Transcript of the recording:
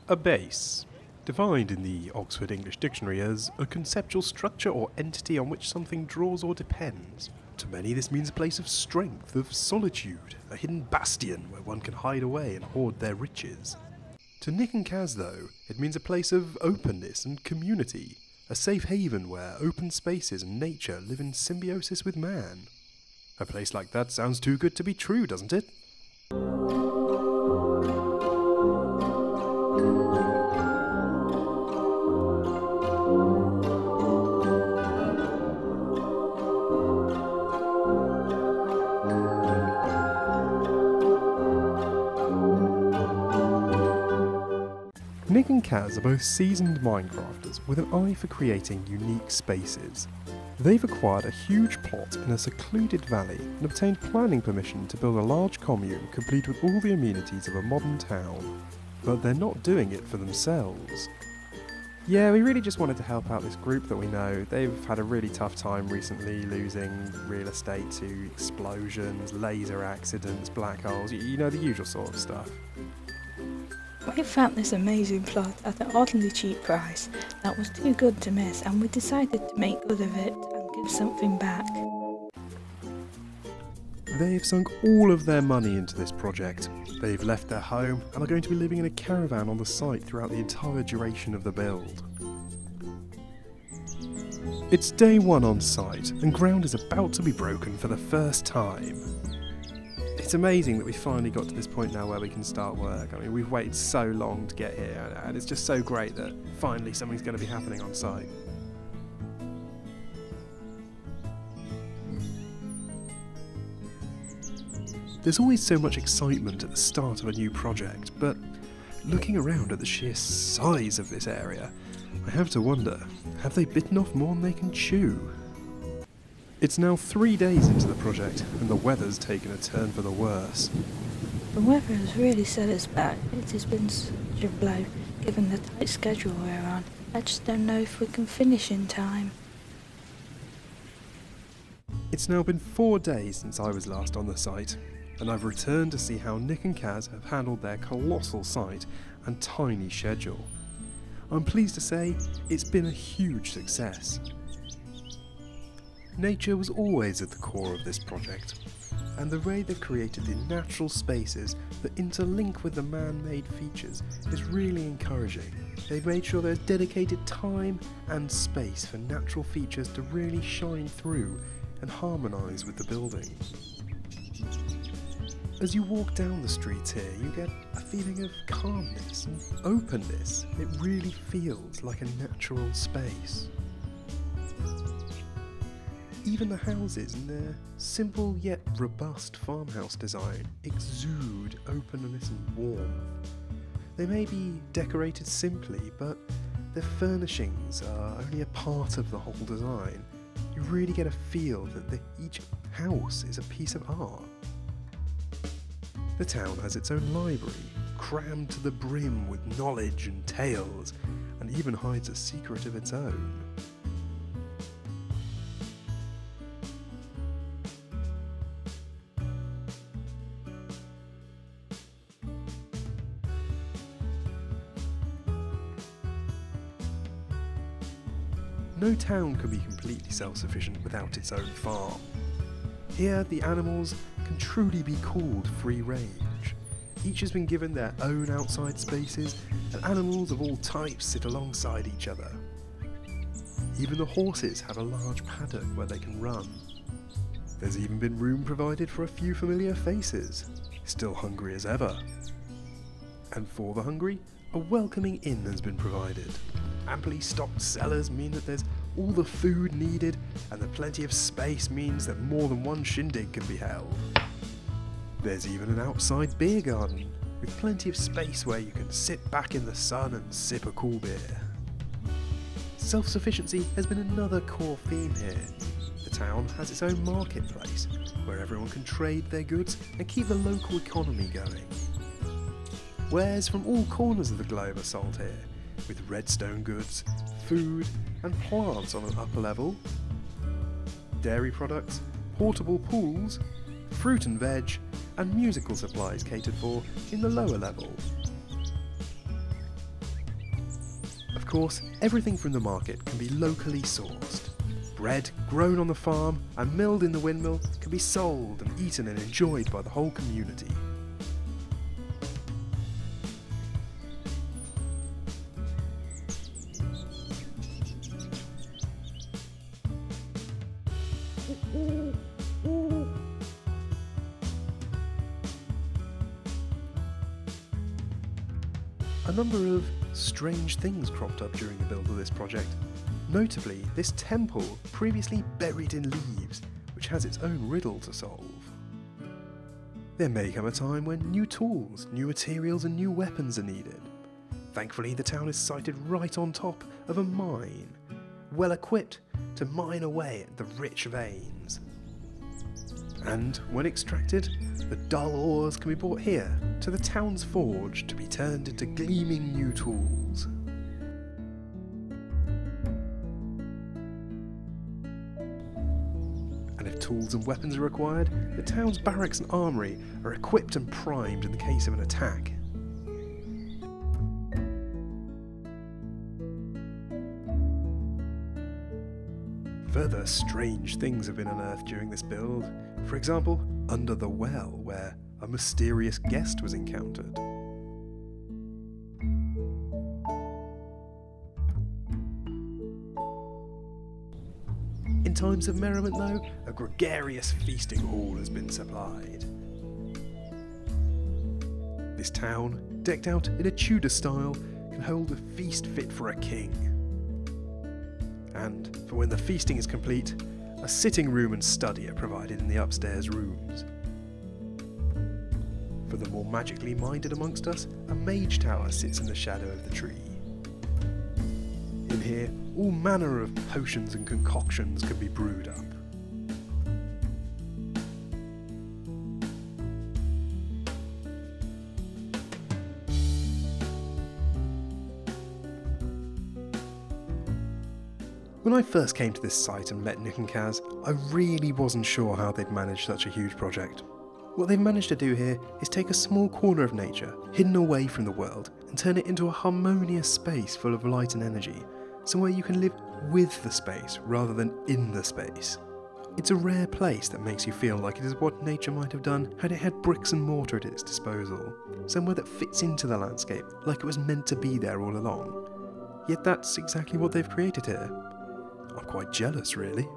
A base, defined in the Oxford English Dictionary as a conceptual structure or entity on which something draws or depends. To many this means a place of strength, of solitude, a hidden bastion where one can hide away and hoard their riches. To Nick and Kaz though, it means a place of openness and community, a safe haven where open spaces and nature live in symbiosis with man. A place like that sounds too good to be true, doesn't it? Nick and Kaz are both seasoned Minecrafters with an eye for creating unique spaces. They've acquired a huge plot in a secluded valley and obtained planning permission to build a large commune complete with all the amenities of a modern town. But they're not doing it for themselves. Yeah, we really just wanted to help out this group that we know. They've had a really tough time recently, losing real estate to explosions, laser accidents, black holes, you know, the usual sort of stuff. We found this amazing plot at an oddly cheap price that was too good to miss, and we decided to make good of it and give something back. They've sunk all of their money into this project. They've left their home and are going to be living in a caravan on the site throughout the entire duration of the build. It's day one on site and ground is about to be broken for the first time. It's amazing that we finally got to this point now where we can start work. I mean, we've waited so long to get here, and it's just so great that finally something's going to be happening on site. There's always so much excitement at the start of a new project, but looking around at the sheer size of this area, I have to wonder, have they bitten off more than they can chew? It's now 3 days into the project, and the weather's taken a turn for the worse. The weather has really set us back. It has been such a blow, given the tight schedule we're on. I just don't know if we can finish in time. It's now been 4 days since I was last on the site, and I've returned to see how Nick and Kaz have handled their colossal site and tiny schedule. I'm pleased to say it's been a huge success. Nature was always at the core of this project, and the way they've created the natural spaces that interlink with the man-made features is really encouraging. They've made sure there's dedicated time and space for natural features to really shine through and harmonise with the building. As you walk down the streets here, you get a feeling of calmness and openness. It really feels like a natural space. Even the houses in their simple yet robust farmhouse design exude openness and warmth. They may be decorated simply, but their furnishings are only a part of the whole design. You really get a feel that each house is a piece of art. The town has its own library, crammed to the brim with knowledge and tales, and even hides a secret of its own. No town can be completely self-sufficient without its own farm. Here, the animals can truly be called free range. Each has been given their own outside spaces, and animals of all types sit alongside each other. Even the horses have a large paddock where they can run. There's even been room provided for a few familiar faces, still hungry as ever. And for the hungry, a welcoming inn has been provided. Amply stocked cellars mean that there's all the food needed, and the plenty of space means that more than one shindig can be held. There's even an outside beer garden, with plenty of space where you can sit back in the sun and sip a cool beer. Self-sufficiency has been another core theme here. The town has its own marketplace, where everyone can trade their goods and keep the local economy going. Wares from all corners of the globe are sold here, with redstone goods, food and plants on an upper level, dairy products, portable pools, fruit and veg, and musical supplies catered for in the lower level. course, everything from the market can be locally sourced. Bread grown on the farm and milled in the windmill can be sold and eaten and enjoyed by the whole community. A number of strange things cropped up during the build of this project. Notably, this temple previously buried in leaves, which has its own riddle to solve. There may come a time when new tools, new materials and new weapons are needed. Thankfully, the town is sited right on top of a mine, well equipped to mine away at the rich veins. And when extracted, the dull ores can be brought here to the town's forge to be turned into gleaming new tools. And if tools and weapons are required, the town's barracks and armoury are equipped and primed in the case of an attack. Further strange things have been unearthed during this build. For example, under the well, where a mysterious guest was encountered. In times of merriment though, a gregarious feasting hall has been supplied. This town, decked out in a Tudor style, can hold a feast fit for a king. And for when the feasting is complete, a sitting room and study are provided in the upstairs rooms. For the more magically minded amongst us, a mage tower sits in the shadow of the tree. In here, all manner of potions and concoctions can be brewed up. When I first came to this site and met Nick and Kaz, I really wasn't sure how they'd managed such a huge project. What they've managed to do here is take a small corner of nature, hidden away from the world, and turn it into a harmonious space full of light and energy, somewhere you can live with the space rather than in the space. It's a rare place that makes you feel like it is what nature might have done had it had bricks and mortar at its disposal, somewhere that fits into the landscape like it was meant to be there all along. Yet that's exactly what they've created here. I'm quite jealous, really.